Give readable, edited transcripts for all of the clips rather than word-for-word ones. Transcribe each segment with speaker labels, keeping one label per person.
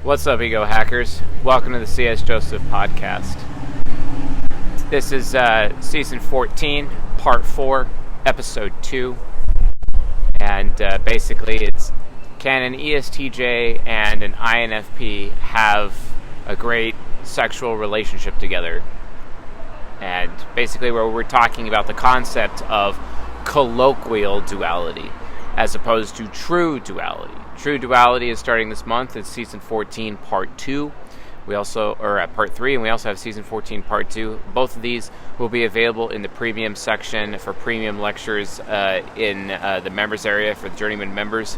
Speaker 1: What's up, Ego Hackers? Welcome to the C.S. Joseph podcast. This is Season 14, Part 4, Episode 2. And basically it's, can an ESTJ and an INFP have a great sexual relationship together? And basically where we're talking about the concept of colloquial duality as opposed to true duality. True duality is starting this month. It's Season 14, Part 2. Part 3, and we also have Season 14, Part 2. Both of these will be available in the premium section for premium lectures in the members area for the Journeyman members.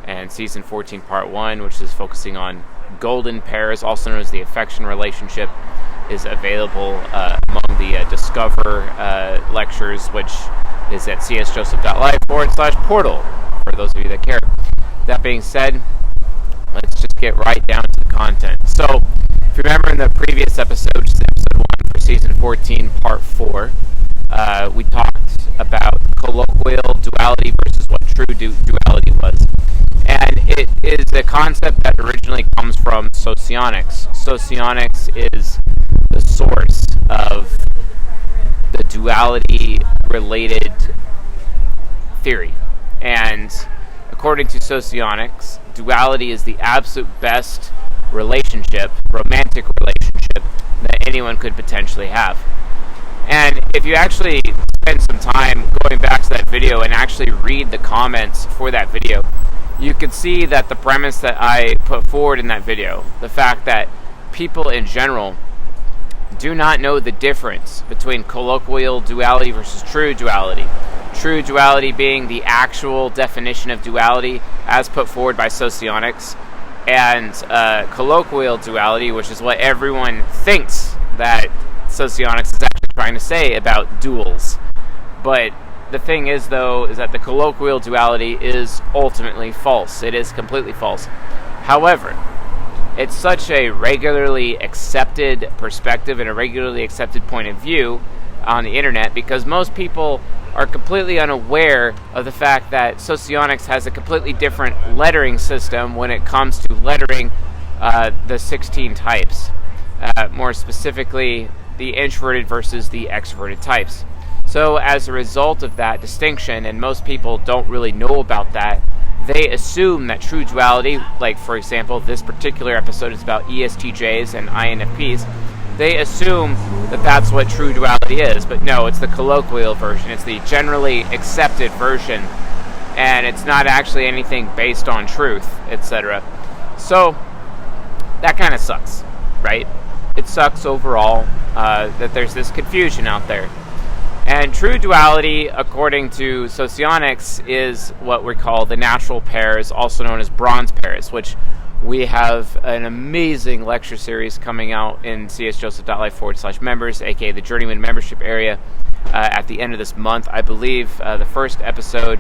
Speaker 1: And Season 14, Part 1, which is focusing on golden pairs, also known as the affection relationship, is available among the Discover lectures, which is at csjoseph.live/portal, for those of you that care. That being said, let's just get right down to the content. So, if you remember in the previous episode, which is episode 1 for Season 14, Part 4, we talked about colloquial duality versus what true duality was. And it is a concept that originally comes from socionics. Socionics is the source of the duality-related theory. And according to socionics, duality is the absolute best romantic relationship that anyone could potentially have. And if you actually spend some time going back to that video and actually read the comments for that video, you can see that the premise that I put forward in that video, the fact that people in general do not know the difference between colloquial duality versus true duality. True duality being the actual definition of duality as put forward by socionics, and colloquial duality, which is what everyone thinks that socionics is actually trying to say about duals. But the thing is, though, is that the colloquial duality is ultimately false. It is completely false. However, it's such a regularly accepted perspective and a regularly accepted point of view on the internet because most people are completely unaware of the fact that socionics has a completely different lettering system when it comes to lettering the 16 types. More specifically, the introverted versus the extroverted types. So as a result of that distinction, and most people don't really know about that, they assume that true duality, like for example, this particular episode is about ESTJs and INFPs, they assume that that's what true duality is, but no, it's the colloquial version, it's the generally accepted version, and it's not actually anything based on truth, etc. So, that kind of sucks, right? It sucks overall that there's this confusion out there. And true duality, according to socionics, is what we call the natural pairs, also known as bronze pairs, which we have an amazing lecture series coming out in csjoseph.live/members, aka the Journeyman membership area, at the end of this month. I believe the first episode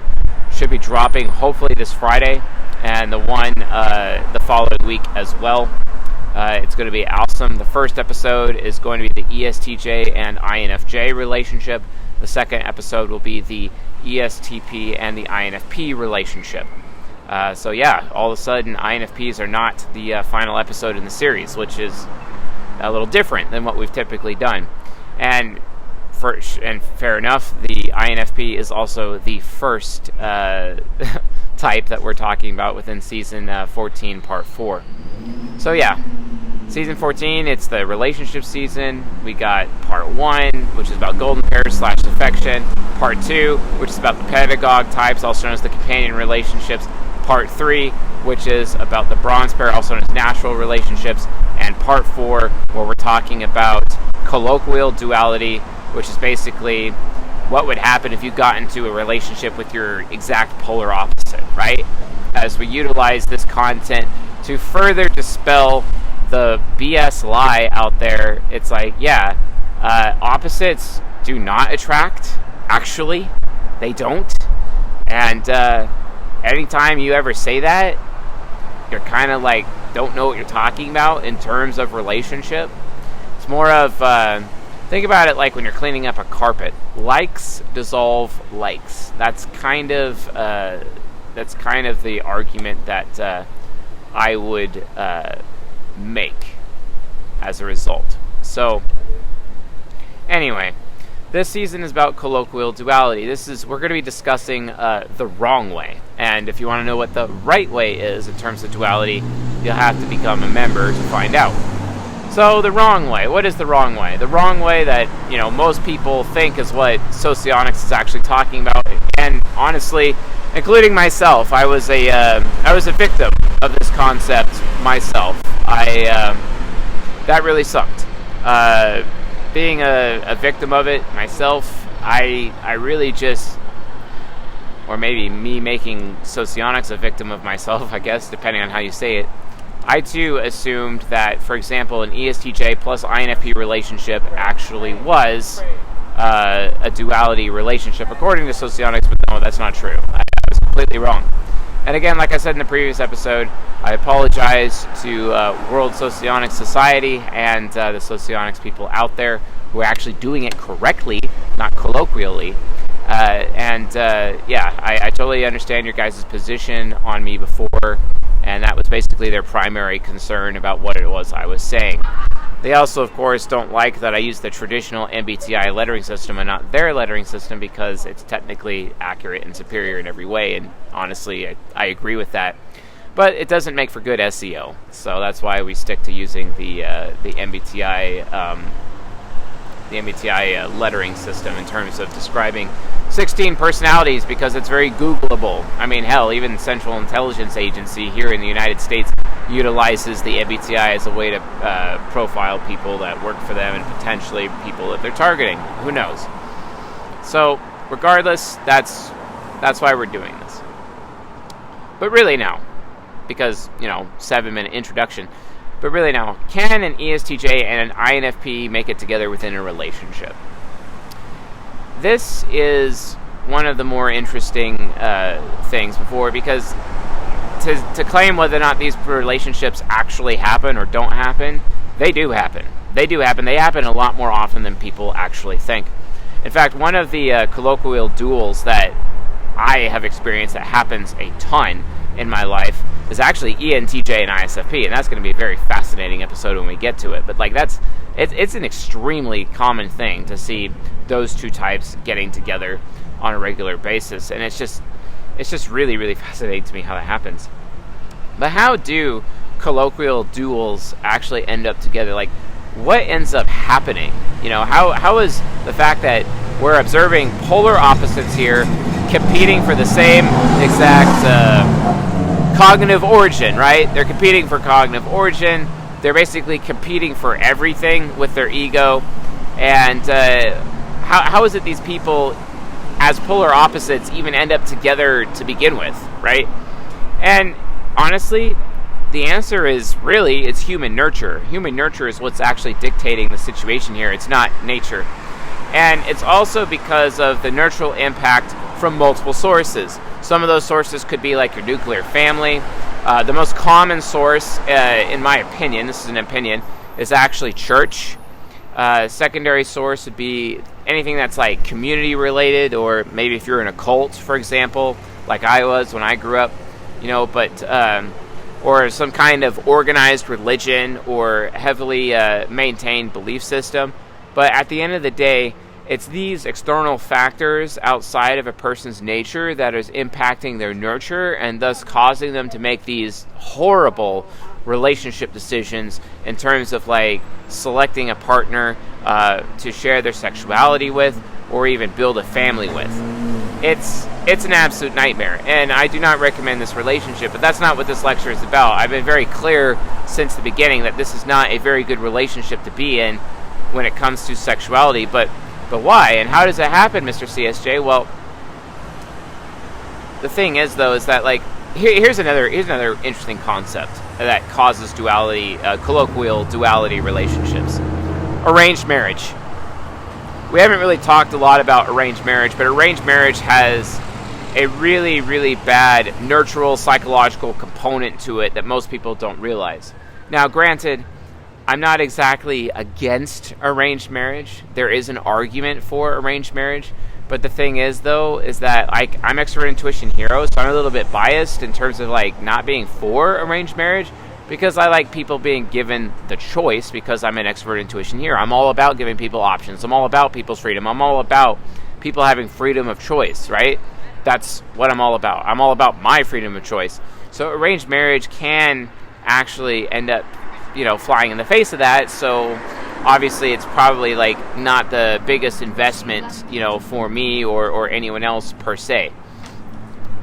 Speaker 1: should be dropping hopefully this Friday, and the one the following week as well. It's going to be awesome. The first episode is going to be the ESTJ and INFJ relationship. The second episode will be the ESTP and the INFP relationship. So yeah, all of a sudden INFPs are not the final episode in the series, which is a little different than what we've typically done. And fair enough, the INFP is also the first type that we're talking about within Season 14, Part 4. So yeah, Season 14, it's the relationship season. We got Part 1, which is about golden pairs / affection. Part 2, which is about the pedagogue types, also known as the companion relationships. Part 3, which is about the bronze pair, also known as natural relationships. And Part 4, where we're talking about colloquial duality, which is basically what would happen if you got into a relationship with your exact polar opposite, right? As we utilize this content to further dispel the BS lie out there, it's like, yeah, opposites do not attract. Actually, they don't. And anytime you ever say that, you're kind of like, don't know what you're talking about in terms of relationship. It's more of, think about it like when you're cleaning up a carpet. Likes dissolve likes. That's kind of the argument that I would as a result. So, anyway, this season is about colloquial duality. We're going to be discussing the wrong way. And if you want to know what the right way is in terms of duality, you'll have to become a member to find out. So the wrong way. What is the wrong way? The wrong way that, most people think is what socionics is actually talking about. And honestly, including myself, I was a victim of this concept myself. That really sucked. Being a victim of it myself, I really just, or maybe me making socionics a victim of myself, I guess, depending on how you say it, I too assumed that, for example, an ESTJ plus INFP relationship actually was a duality relationship, according to socionics, but no, that's not true. I was completely wrong. And again, like I said in the previous episode, I apologize to World Socionics Society and the socionics people out there who are actually doing it correctly, not colloquially. I totally understand your guys' position on me before, and that was basically their primary concern about what it was I was saying. They also, of course, don't like that I use the traditional MBTI lettering system and not their lettering system because it's technically accurate and superior in every way, and honestly, I agree with that. But it doesn't make for good SEO, so that's why we stick to using the MBTI lettering system in terms of describing 16 personalities, because it's very Googleable. I mean, hell, even Central Intelligence Agency here in the United States utilizes the MBTI as a way to profile people that work for them and potentially people that they're targeting. Who knows? So, regardless, that's why we're doing this. But really now, because, 7-minute introduction, but really now, can an ESTJ and an INFP make it together within a relationship? This is one of the more interesting things before, because to claim whether or not these relationships actually happen or don't happen, they do happen. They do happen. They happen a lot more often than people actually think. In fact, one of the colloquial duels that I have experienced that happens a ton in my life is actually ENTJ and ISFP, and that's going to be a very fascinating episode when we get to it. But it's an extremely common thing to see those two types getting together on a regular basis, and it's just really, really fascinating to me how that happens. But how do colloquial duels actually end up together? Like, what ends up happening? How is the fact that we're observing polar opposites here competing for the same exact cognitive origin, right? They're competing for cognitive origin. They're basically competing for everything with their ego. And how is it these people, as polar opposites, even end up together to begin with, right? And honestly, the answer is really, it's human nurture. Human nurture is what's actually dictating the situation here. It's not nature. And it's also because of the nurtural impact from multiple sources. Some of those sources could be like your nuclear family. The most common source, in my opinion, this is an opinion, is actually church. Secondary source would be anything that's like community related, or maybe if you're in a cult, for example, like I was when I grew up, or some kind of organized religion or heavily maintained belief system. But at the end of the day, it's these external factors outside of a person's nature that is impacting their nurture and thus causing them to make these horrible relationship decisions in terms of like selecting a partner to share their sexuality with or even build a family with. It's an absolute nightmare, and I do not recommend this relationship, but that's not what this lecture is about. I've been very clear since the beginning that this is not a very good relationship to be in when it comes to sexuality, but why? And how does it happen, Mr. CSJ? Well, the thing is, though, is that, like, here's another interesting concept that causes duality, colloquial duality relationships. Arranged marriage. We haven't really talked a lot about arranged marriage, but arranged marriage has a really, really bad nurtural psychological component to it that most people don't realize. Now, granted, I'm not exactly against arranged marriage. There is an argument for arranged marriage. But the thing is, though, is that I'm extrovert intuition hero, so I'm a little bit biased in terms of like not being for arranged marriage. because I like people being given the choice, because I'm an expert intuition here. I'm all about giving people options. I'm all about people's freedom. I'm all about people having freedom of choice, right? That's what I'm all about. I'm all about my freedom of choice. So arranged marriage can actually end up, flying in the face of that. So obviously it's probably like not the biggest investment, for me or anyone else per se.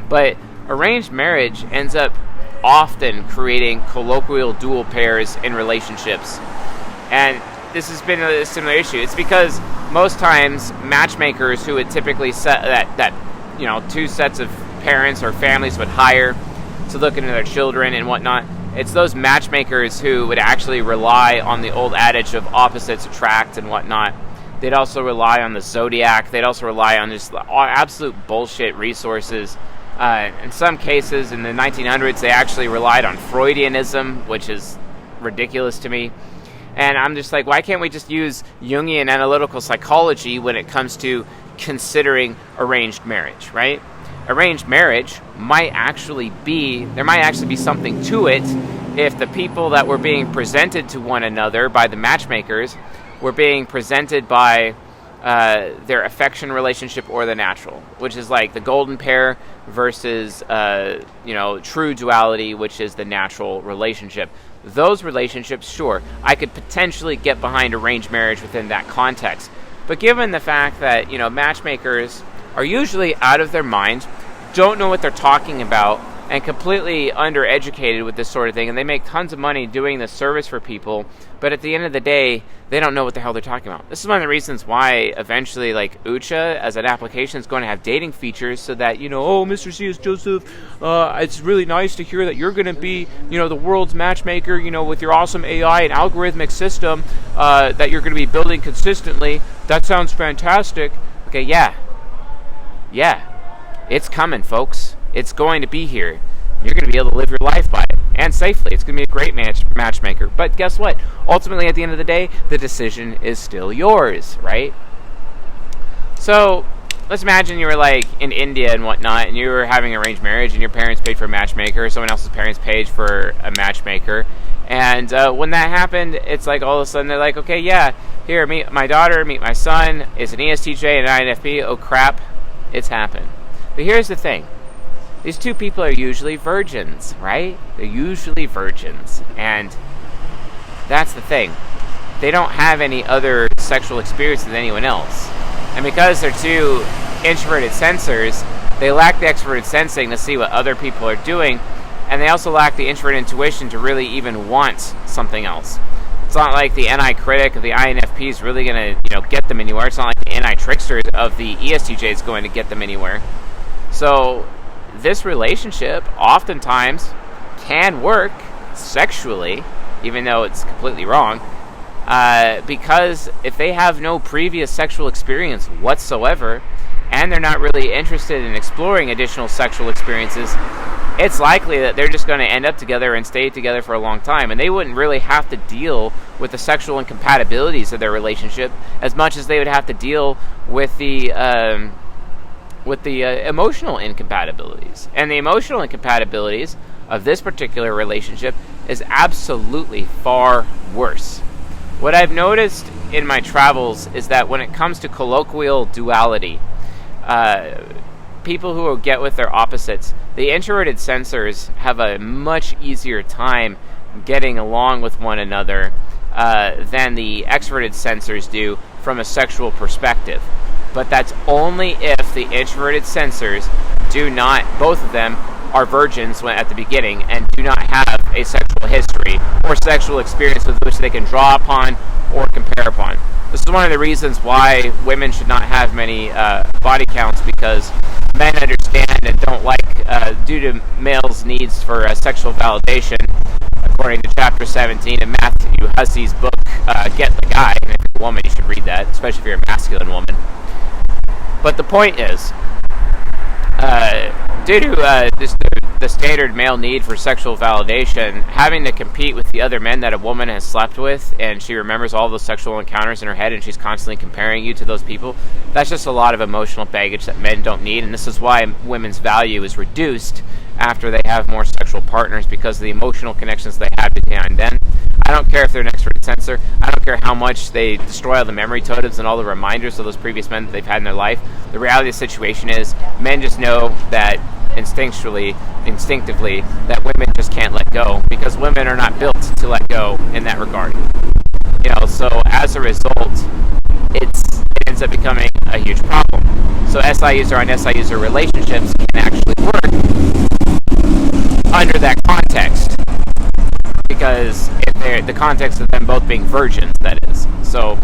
Speaker 1: But arranged marriage ends up often creating colloquial dual pairs in relationships. And this has been a similar issue. It's because most times matchmakers who would typically set that two sets of parents or families would hire to look into their children and whatnot, it's those matchmakers who would actually rely on the old adage of opposites attract and whatnot. They'd also rely on the zodiac. They'd also rely on just absolute bullshit resources. In some cases, in the 1900s, they actually relied on Freudianism, which is ridiculous to me. And I'm just like, why can't we just use Jungian analytical psychology when it comes to considering arranged marriage, right? Arranged marriage might actually be something to it if the people that were being presented to one another by the matchmakers were being presented by their affection relationship or the natural, which is like the golden pair versus true duality, which is the natural relationship. Those relationships, sure, I could potentially get behind arranged marriage within that context. But given the fact that, matchmakers are usually out of their mind, don't know what they're talking about, and completely undereducated with this sort of thing, and they make tons of money doing this service for people, but at the end of the day, they don't know what the hell they're talking about. This is one of the reasons why eventually, like, Ucha as an application is going to have dating features so that, Mr. C.S. Joseph, it's really nice to hear that you're going to be, the world's matchmaker, with your awesome AI and algorithmic system that you're going to be building consistently. That sounds fantastic. Okay, yeah. It's coming, folks. It's going to be here. You're going to be able to live your life by it, and safely. It's going to be a great matchmaker. But guess what? Ultimately, at the end of the day, the decision is still yours, right? So, let's imagine you were like in India and whatnot, and you were having arranged marriage, and your parents paid for a matchmaker, someone else's parents paid for a matchmaker. And when that happened, it's like all of a sudden they're like, okay, yeah, here, meet my daughter, meet my son. It's an ESTJ and an INFP. Oh, crap. It's happened. But here's the thing. These two people are usually virgins, right? They're usually virgins. And that's the thing. They don't have any other sexual experience than anyone else. And because they're two introverted sensors, they lack the extroverted sensing to see what other people are doing. And they also lack the introverted intuition to really even want something else. It's not like the NI critic of the INFP is really going to, get them anywhere. It's not like the NI trickster of the ESTJ is going to get them anywhere. So this relationship oftentimes can work sexually, even though it's completely wrong, because if they have no previous sexual experience whatsoever, and they're not really interested in exploring additional sexual experiences, it's likely that they're just going to end up together and stay together for a long time, and they wouldn't really have to deal with the sexual incompatibilities of their relationship as much as they would have to deal with the emotional incompatibilities. And the emotional incompatibilities of this particular relationship is absolutely far worse. What I've noticed in my travels is that when it comes to colloquial duality, people who will get with their opposites, the introverted sensors have a much easier time getting along with one another than the extroverted sensors do from a sexual perspective. But that's only if the introverted sensors do not, both of them are virgins at the beginning and do not have a sexual history or sexual experience with which they can draw upon or compare upon. This is one of the reasons why women should not have many body counts, because men understand and don't like, due to males' needs for sexual validation, according to Chapter 17 in Matthew Hussey's book, Get the Guy. And if you're a woman, you should read that, especially if you're a masculine woman. But the point is, due to the standard male need for sexual validation, having to compete with the other men that a woman has slept with, and she remembers all those sexual encounters in her head, and she's constantly comparing you to those people, that's just a lot of emotional baggage that men don't need, and this is why women's value is reduced after they have more sexual partners because of the emotional connections they have behind them. I don't care if they're an extroverted sensor. I don't care how much they destroy all the memory totems and all the reminders of those previous men that they've had in their life. The reality of the situation is men just know that instinctively, that women just can't let go because women are not built to let go in that regard. So as a result, it ends up becoming a huge problem. So SI user on SI user relationships can actually work under that context, because the context of them both being virgins, that is. So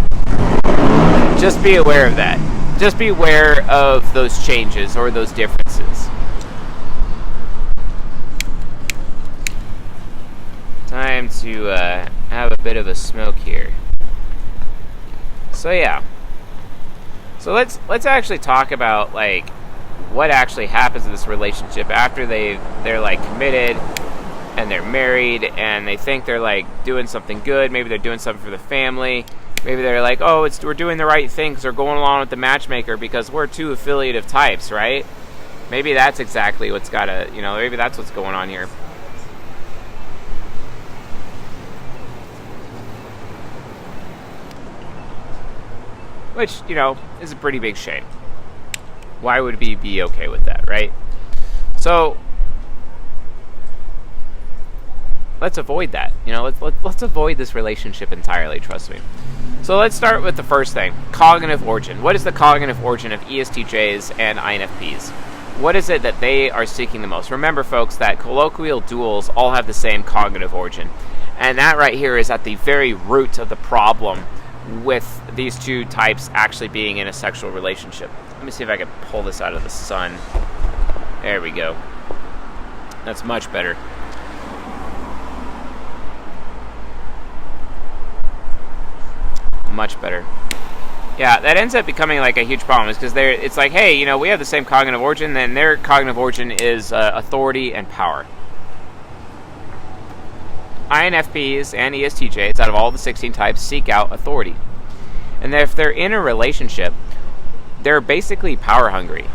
Speaker 1: just be aware of that. Just be aware of those changes or those differences. Time to have a bit of a smoke here. So yeah. So let's actually talk about what actually happens in this relationship after they're committed and they're married and they think they're doing something good. Maybe they're doing something for the family. Maybe they're we're doing the right thing because we're going along with the matchmaker because we're two affiliative types, right? Maybe that's exactly what's maybe that's what's going on here. Which, is a pretty big shame. Why would we be okay with that, right? So, let's avoid that. Let's avoid this relationship entirely, trust me. So let's start with the first thing, cognitive origin. What is the cognitive origin of ESTJs and INFPs? What is it that they are seeking the most? Remember, folks, that colloquial duals all have the same cognitive origin. And that right here is at the very root of the problem with these two types actually being in a sexual relationship. Let me see if I can pull this out of the sun. There we go. That's much better. Much better. Yeah, that ends up becoming a huge problem, is because it's hey, we have the same cognitive origin, and their cognitive origin is authority and power. INFPs and ESTJs, out of all the 16 types, seek out authority. And if they're in a relationship, they're basically power hungry.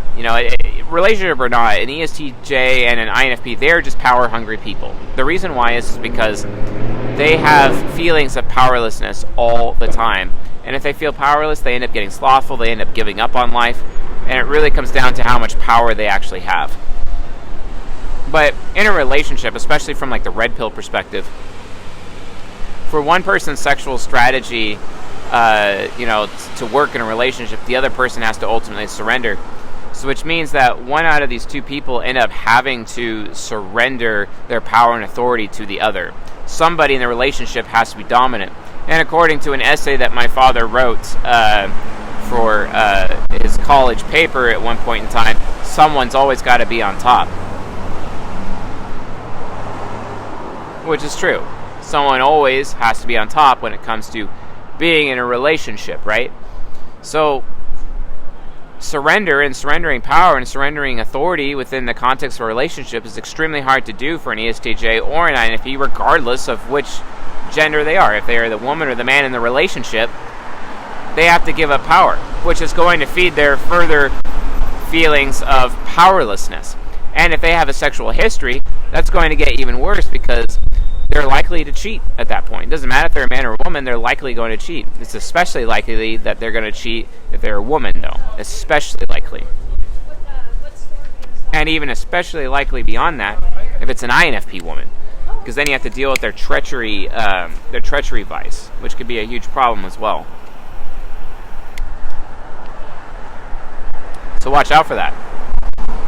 Speaker 1: Relationship or not, an ESTJ and an INFP, they're just power hungry people. The reason why is because they have feelings of powerlessness all the time. And if they feel powerless, they end up getting slothful, they end up giving up on life, and it really comes down to how much power they actually have. But in a relationship, especially from the red pill perspective, for one person's sexual strategy, to work in a relationship, the other person has to ultimately surrender. So which means that one out of these two people end up having to surrender their power and authority to the other. Somebody in the relationship has to be dominant. And according to an essay that my father wrote for his college paper at one point in time, someone's always got to be on top. Which is true. Someone always has to be on top when it comes to being in a relationship, right? So surrendering power and surrendering authority within the context of a relationship is extremely hard to do for an ESTJ or an INFP, regardless of which gender they are. If they are the woman or the man in the relationship, they have to give up power, which is going to feed their further feelings of powerlessness. And if they have a sexual history, that's going to get even worse because they're likely to cheat at that point. It doesn't matter if they're a man or a woman, they're likely going to cheat. It's especially likely that they're going to cheat if they're a woman, though. Especially likely. And even especially likely beyond that, if it's an INFP woman. Because then you have to deal with their treachery vice, which could be a huge problem as well. So watch out for that.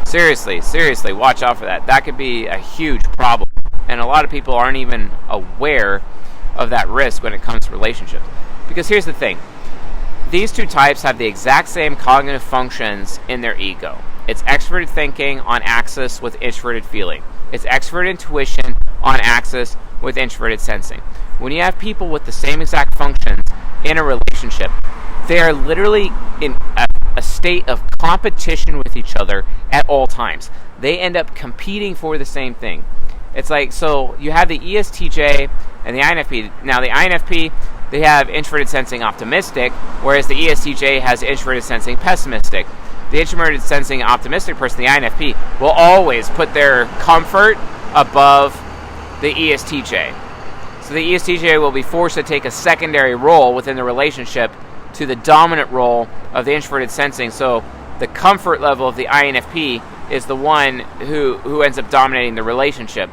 Speaker 1: Seriously, watch out for that. That could be a huge problem. And a lot of people aren't even aware of that risk when it comes to relationships. Because here's the thing. These two types have the exact same cognitive functions in their ego. It's extroverted thinking on axis with introverted feeling. It's extroverted intuition on axis with introverted sensing. When you have people with the same exact functions in a relationship, they are literally in a state of competition with each other at all times. They end up competing for the same thing. It's so you have the ESTJ and the INFP. Now, the INFP, they have introverted sensing optimistic, whereas the ESTJ has introverted sensing pessimistic. the introverted sensing optimistic person, the INFP, will always put their comfort above the ESTJ. So the ESTJ will be forced to take a secondary role within the relationship to the dominant role of the introverted sensing. So the comfort level of the INFP is the one who ends up dominating the relationship,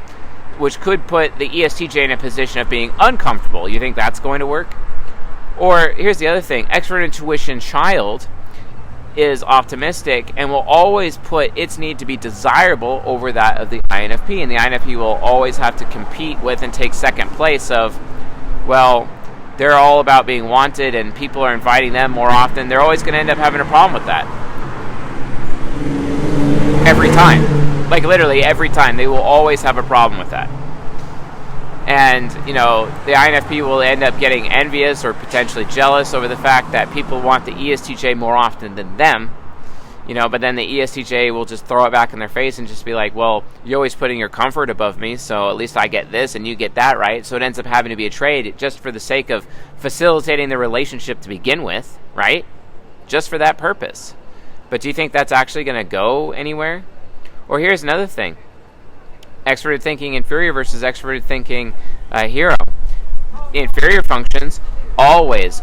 Speaker 1: which could put the ESTJ in a position of being uncomfortable. You think that's going to work? Or here's the other thing. Extrovert intuition child is optimistic and will always put its need to be desirable over that of the INFP. And the INFP will always have to compete with and take second place of, well, they're all about being wanted and people are inviting them more often. They're always going to end up having a problem with that. Every time. Like literally every time. They will always have a problem with that. And, the INFP will end up getting envious or potentially jealous over the fact that people want the ESTJ more often than them. But then the ESTJ will just throw it back in their face and just be like, well, you're always putting your comfort above me, so at least I get this and you get that, right? So it ends up having to be a trade just for the sake of facilitating the relationship to begin with, right? Just for that purpose. But do you think that's actually going to go anywhere? Or here's another thing. Extroverted thinking inferior versus extroverted thinking hero. Inferior functions always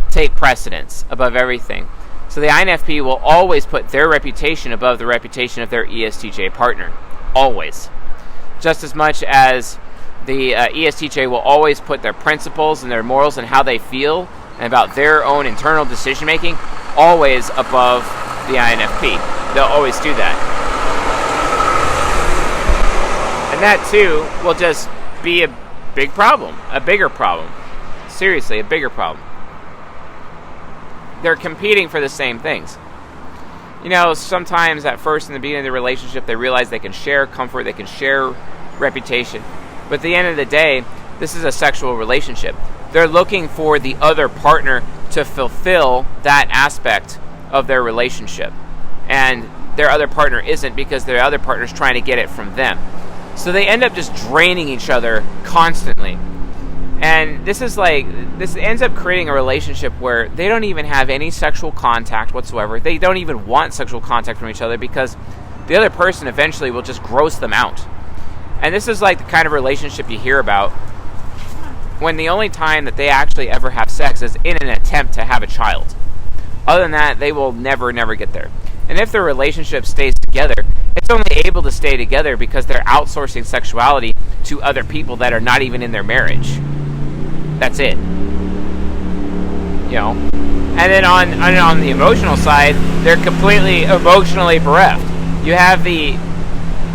Speaker 1: take precedence above everything. So the INFP will always put their reputation above the reputation of their ESTJ partner. Always. Just as much as the ESTJ will always put their principles and their morals and how they feel and about their own internal decision making always above the INFP. They'll always do that. And that too will just be a big problem, a bigger problem. Seriously, a bigger problem. They're competing for the same things. Sometimes at first in the beginning of the relationship, they realize they can share comfort, they can share reputation. But at the end of the day, this is a sexual relationship. They're looking for the other partner to fulfill that aspect of their relationship. And their other partner isn't, because their other partner's trying to get it from them. So they end up just draining each other constantly. And this ends up creating a relationship where they don't even have any sexual contact whatsoever. They don't even want sexual contact from each other because the other person eventually will just gross them out. And this is like the kind of relationship you hear about when the only time that they actually ever have sex is in an attempt to have a child. Other than that, they will never get there. And if their relationship stays together, it's only able to stay together because they're outsourcing sexuality to other people that are not even in their marriage. That's it. And then on the emotional side, they're completely emotionally bereft. You have the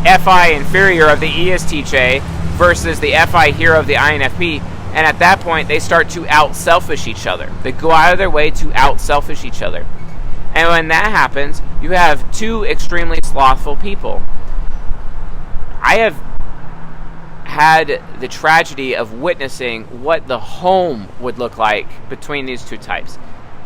Speaker 1: FI inferior of the ESTJ versus the FI hero of the INFP, and at that point, they start to out-selfish each other. They go out of their way to out-selfish each other. And when that happens, you have two extremely slothful people. I have had the tragedy of witnessing what the home would look like between these two types.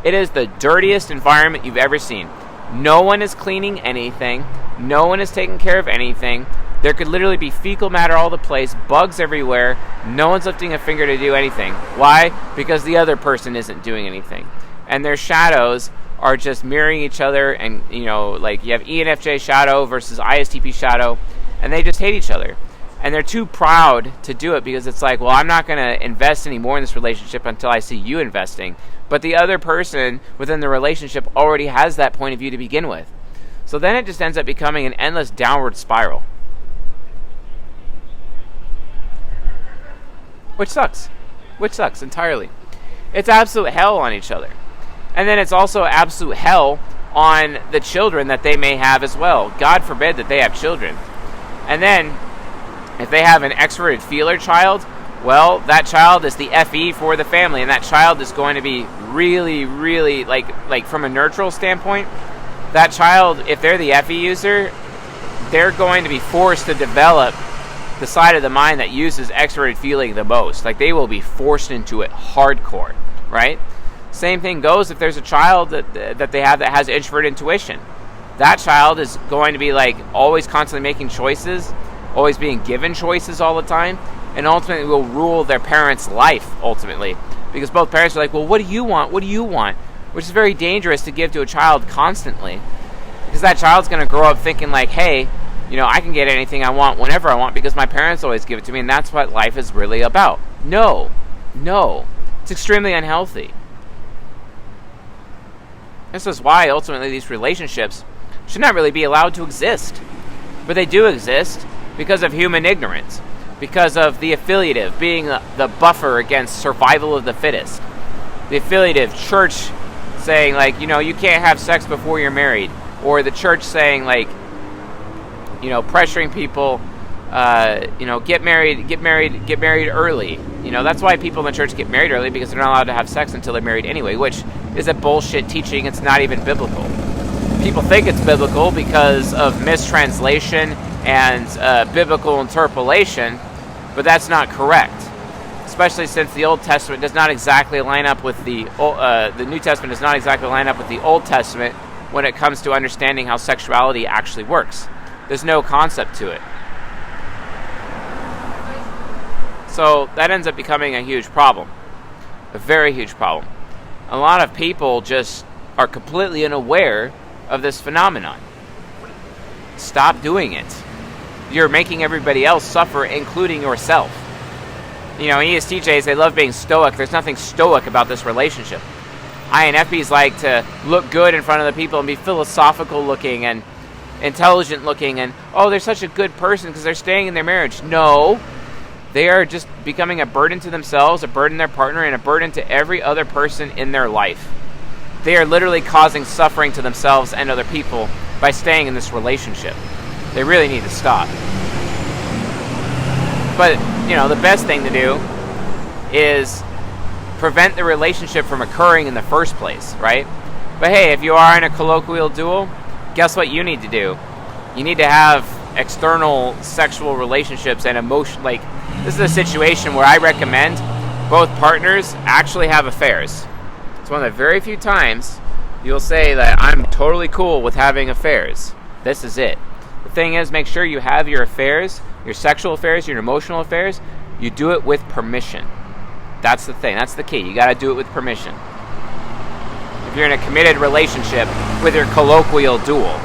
Speaker 1: It is the dirtiest environment you've ever seen. No one is cleaning anything. No one is taking care of anything. There could literally be fecal matter all the place, bugs everywhere. No one's lifting a finger to do anything. Why? Because the other person isn't doing anything. And their shadows are just mirroring each other, and you have ENFJ shadow versus ISTP shadow, and they just hate each other. And they're too proud to do it because it's like, well, I'm not going to invest any more in this relationship until I see you investing. But the other person within the relationship already has that point of view to begin with. So then it just ends up becoming an endless downward spiral. Which sucks entirely. It's absolute hell on each other. And then it's also absolute hell on the children that they may have as well. God forbid that they have children. And then, if they have an extroverted feeler child, well, that child is the FE for the family, and that child is going to be really, really, like from a neutral standpoint, that child, if they're the FE user, they're going to be forced to develop the side of the mind that uses extroverted feeling the most. Like, they will be forced into it hardcore, right? Same thing goes if there's a child that they have that has introverted intuition. That child is going to be always constantly making choices, always being given choices all the time, and ultimately will rule their parents' life ultimately. Because both parents are like, well, what do you want? What do you want? which is very dangerous to give to a child constantly, because that child's going to grow up thinking like, hey, I can get anything I want whenever I want because my parents always give it to me, and that's what life is really about. No, it's extremely unhealthy. This is why ultimately these relationships should not really be allowed to exist, but they do exist because of human ignorance, because of the affiliative being the buffer against survival of the fittest. The affiliative church saying like, you can't have sex before you're married, or the church saying like, pressuring people, get married early. That's why people in the church get married early, because they're not allowed to have sex until they're married anyway, which is a bullshit teaching. It's not even biblical. People think it's biblical because of mistranslation and biblical interpolation, but that's not correct. Especially since the Old Testament does not exactly line up with the New Testament does not exactly line up with the Old Testament when it comes to understanding how sexuality actually works. There's no concept to it. So that ends up becoming a huge problem. A very huge problem. A lot of people just are completely unaware of this phenomenon. Stop doing it. You're making everybody else suffer, including yourself. ESTJs, they love being stoic. There's nothing stoic about this relationship. INFPs like to look good in front of the people and be philosophical looking and intelligent looking, and they're such a good person because they're staying in their marriage. No, they are just becoming a burden to themselves, a burden to their partner, and a burden to every other person in their life. They are literally causing suffering to themselves and other people by staying in this relationship. They really need to stop. But, the best thing to do is prevent the relationship from occurring in the first place, right? But hey, if you are in a colloquial dual, guess what you need to do? You need to have external sexual relationships and emotion. Like, this is a situation where I recommend both partners actually have affairs. It's one of the very few times you'll say that I'm totally cool with having affairs. This is it. The thing is, make sure you have your affairs, your sexual affairs, your emotional affairs, you do it with permission. That's the thing. That's the key. You got to do it with permission. If you're in a committed relationship with your colloquial dual,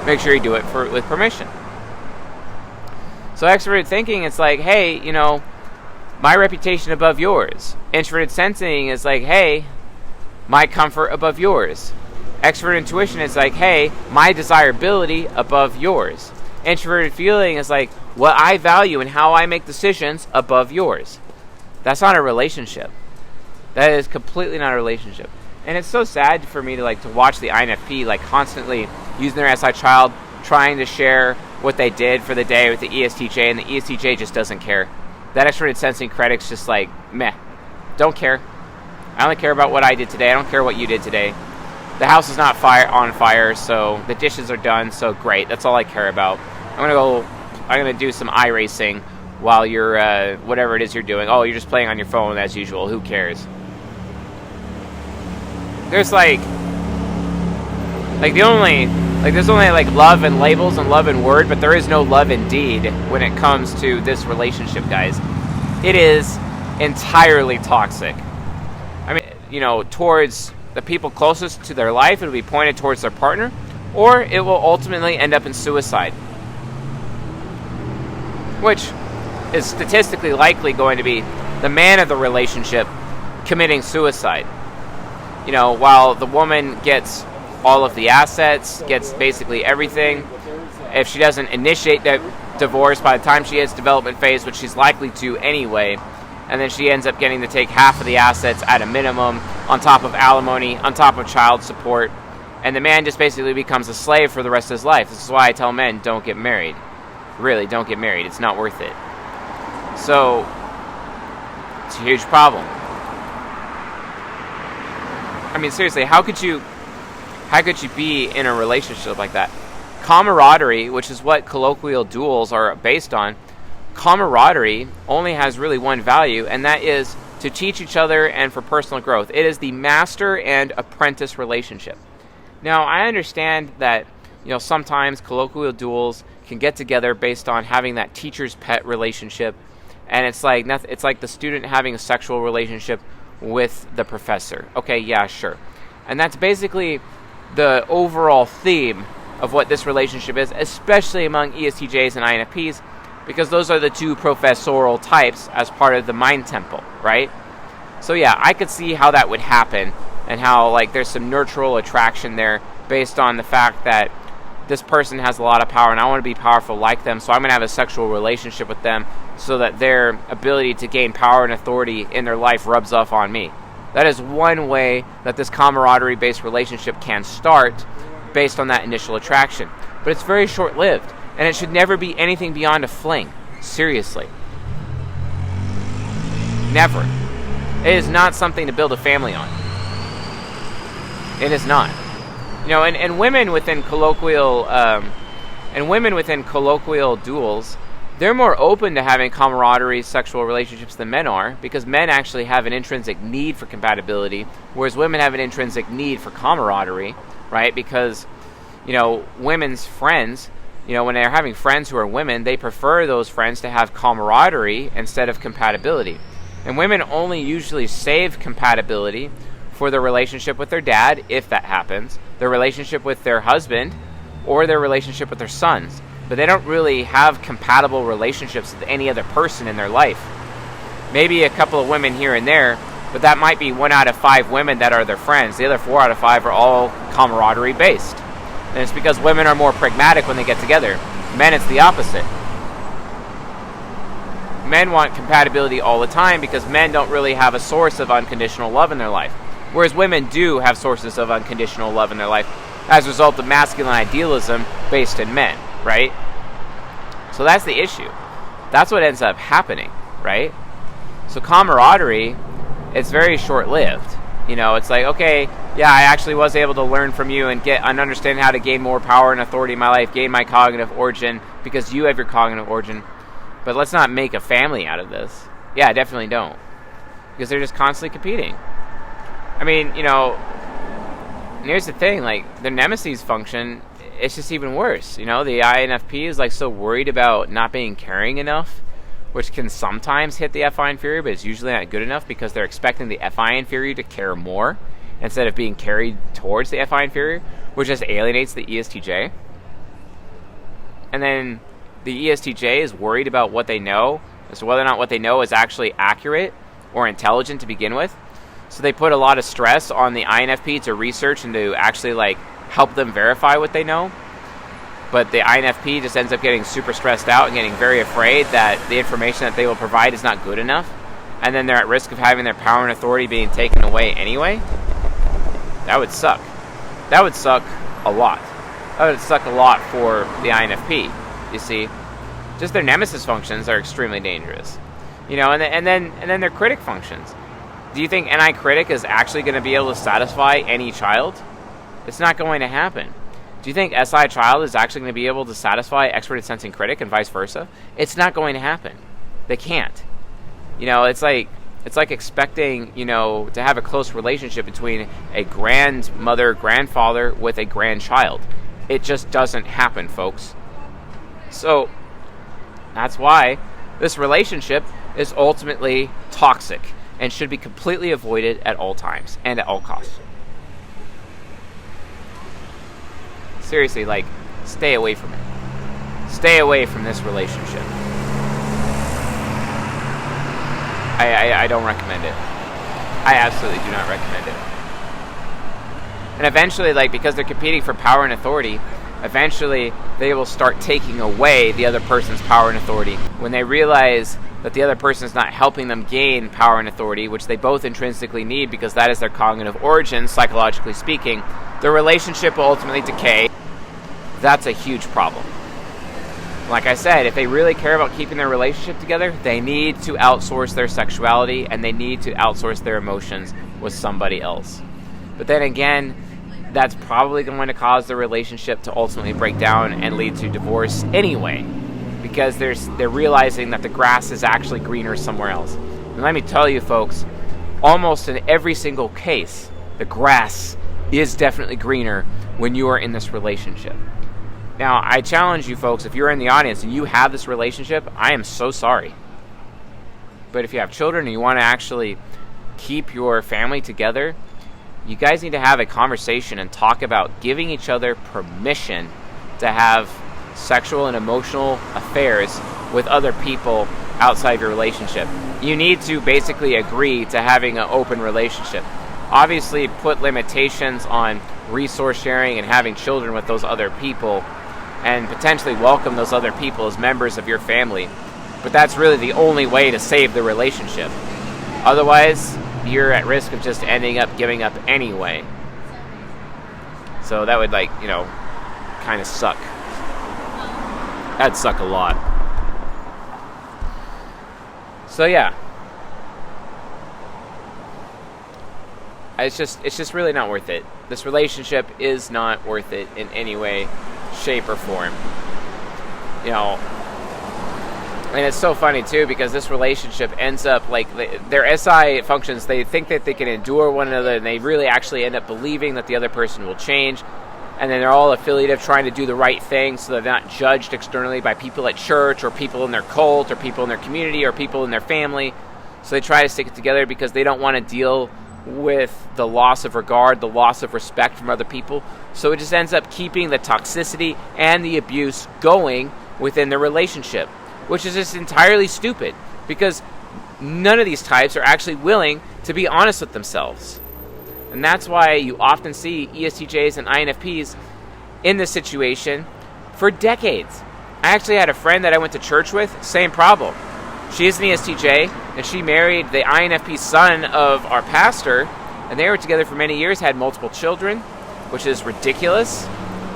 Speaker 1: make sure you do it with permission. So extroverted thinking, it's like, hey, my reputation above yours. Introverted sensing is like, hey, my comfort above yours. Extroverted intuition is like, hey, my desirability above yours. Introverted feeling is like, what I value and how I make decisions above yours. That's not a relationship. That is completely not a relationship. And it's so sad for me to watch the INFP constantly using their SI child, trying to share what they did for the day with the ESTJ, and the ESTJ just doesn't care. That extroverted sensing critic's just like, meh, don't care. I only care about what I did today. I don't care what you did today. The house is not on fire, so the dishes are done, so great. That's all I care about. I'm gonna do some iRacing while you're, whatever it is you're doing. Oh, you're just playing on your phone as usual. Who cares? There's there's only love in labels and love in word, but there is no love in deed when it comes to this relationship, guys. It is entirely toxic. I mean, towards the people closest to their life, it'll be pointed towards their partner, or it will ultimately end up in suicide, which is statistically likely going to be the man of the relationship committing suicide. While the woman gets all of the assets, gets basically everything, if she doesn't initiate that divorce by the time she hits development phase, which she's likely to anyway, and then she ends up getting to take half of the assets at a minimum, on top of alimony, on top of child support, and the man just basically becomes a slave for the rest of his life. This is why I tell men, don't get married. Really, don't get married. It's not worth it. So, it's a huge problem. I mean, seriously, how could you be in a relationship like that? Camaraderie, which is what colloquial duels are based on, camaraderie only has really one value, and that is to teach each other and for personal growth. It is the master and apprentice relationship. Now, I understand that, sometimes colloquial duels can get together based on having that teacher's pet relationship, and it's like the student having a sexual relationship with the professor. Okay, yeah, sure. And that's basically the overall theme of what this relationship is, especially among ESTJs and INFPs, because those are the two professorial types as part of the mind temple, right? So yeah, I could see how that would happen, and how like there's some nurtural attraction there based on the fact that this person has a lot of power and I want to be powerful like them, so I'm going to have a sexual relationship with them so that their ability to gain power and authority in their life rubs off on me. That is one way that this camaraderie-based relationship can start based on that initial attraction. But it's very short-lived, and it should never be anything beyond a fling. Seriously. Never. It is not something to build a family on. It is not. You know, and women within colloquial duels, they're more open to having camaraderie sexual relationships than men are, because men actually have an intrinsic need for compatibility, whereas women have an intrinsic need for camaraderie, right? Because, you know, women's friends, you know, when they're having friends who are women, they prefer those friends to have camaraderie instead of compatibility. And women only usually save compatibility for their relationship with their dad, if that happens, their relationship with their husband, or their relationship with their sons. But they don't really have compatible relationships with any other person in their life. Maybe a couple of women here and there, but that might be 1 out of 5 women that are their friends. The other 4 out of 5 are all camaraderie based. And it's because women are more pragmatic when they get together. Men, it's the opposite. Men want compatibility all the time because men don't really have a source of unconditional love in their life. Whereas women do have sources of unconditional love in their life as a result of masculine idealism based in men, right? So that's the issue. That's what ends up happening, right? So camaraderie, it's very short-lived. You know, it's like, okay, yeah, I actually was able to learn from you and understand how to gain more power and authority in my life, gain my cognitive origin, because you have your cognitive origin. But let's not make a family out of this. Yeah, I definitely don't. Because they're just constantly competing. I mean, you know, and here's the thing, like, the nemesis function, it's just even worse. You know, the INFP is, like, so worried about not being caring enough, which can sometimes hit the FI inferior, but it's usually not good enough because they're expecting the FI inferior to care more instead of being carried towards the FI inferior, which just alienates the ESTJ. And then the ESTJ is worried about what they know, as to whether or not what they know is actually accurate or intelligent to begin with. So they put a lot of stress on the INFP to research and to actually like help them verify what they know. But the INFP just ends up getting super stressed out and getting very afraid that the information that they will provide is not good enough. And then they're at risk of having their power and authority being taken away anyway. That would suck. That would suck a lot. That would suck a lot for the INFP, you see. Just their nemesis functions are extremely dangerous. You know, and then their critic functions. Do you think NI critic is actually going to be able to satisfy any child? It's not going to happen. Do you think SI child is actually going to be able to satisfy experted sensing critic and vice versa? It's not going to happen. They can't. You know, it's like expecting, you know, to have a close relationship between a grandmother, grandfather with a grandchild. It just doesn't happen, folks. So that's why this relationship is ultimately toxic and should be completely avoided at all times and at all costs. Seriously, like, stay away from it. Stay away from this relationship. I don't recommend it. I absolutely do not recommend it. And eventually, like, because they're competing for power and authority, eventually they will start taking away the other person's power and authority. When they realize that the other person is not helping them gain power and authority, which they both intrinsically need because that is their cognitive origin, psychologically speaking, the relationship will ultimately decay. That's a huge problem. Like I said, if they really care about keeping their relationship together, they need to outsource their sexuality and they need to outsource their emotions with somebody else. But then again, that's probably going to cause the relationship to ultimately break down and lead to divorce anyway, because they're realizing that the grass is actually greener somewhere else. And let me tell you, folks, almost in every single case, the grass is definitely greener when you are in this relationship. Now, I challenge you folks, if you're in the audience and you have this relationship, I am so sorry. But if you have children and you want to actually keep your family together, you guys need to have a conversation and talk about giving each other permission to have sexual and emotional affairs with other people outside of your relationship. You need to basically agree to having an open relationship. Obviously, put limitations on resource sharing and having children with those other people, and potentially welcome those other people as members of your family. But that's really the only way to save the relationship. Otherwise, you're at risk of just ending up giving up anyway. So that would, kind of suck. That'd suck a lot. So yeah. It's just really not worth it. This relationship is not worth it in any way, shape, or form. And it's so funny too, because this relationship ends up their SI functions, they think that they can endure one another, and they really actually end up believing that the other person will change. And then they're all affiliative, trying to do the right thing so they're not judged externally by people at church or people in their cult or people in their community or people in their family. So they try to stick it together because they don't want to deal with the loss of regard, the loss of respect from other people. So it just ends up keeping the toxicity and the abuse going within the relationship, which is just entirely stupid, because none of these types are actually willing to be honest with themselves. And that's why you often see ESTJs and INFPs in this situation for decades. I actually had a friend that I went to church with, same problem. She is an ESTJ, and she married the INFP son of our pastor, and they were together for many years, had multiple children, which is ridiculous,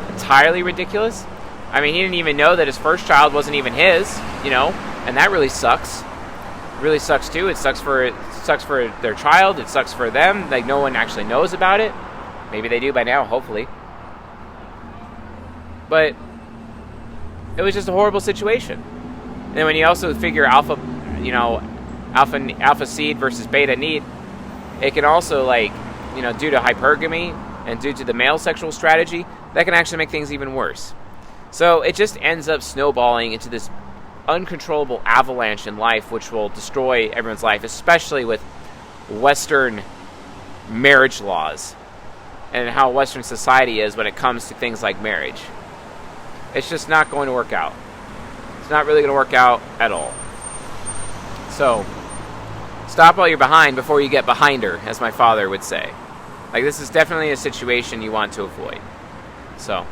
Speaker 1: entirely ridiculous. I mean, he didn't even know that his first child wasn't even his, and that really sucks. It really sucks too. It sucks for their child. It sucks for them. No one actually knows about it. Maybe they do by now, hopefully. But it was just a horrible situation. And then when you also figure alpha seed versus beta need, it can also due to hypergamy and due to the male sexual strategy, that can actually make things even worse. So it just ends up snowballing into this uncontrollable avalanche in life, which will destroy everyone's life, especially with Western marriage laws and how Western society is when it comes to things like marriage. It's just not going to work out. It's not really going to work out at all. So, stop while you're behind before you get behinder, as my father would say. This is definitely a situation you want to avoid. So,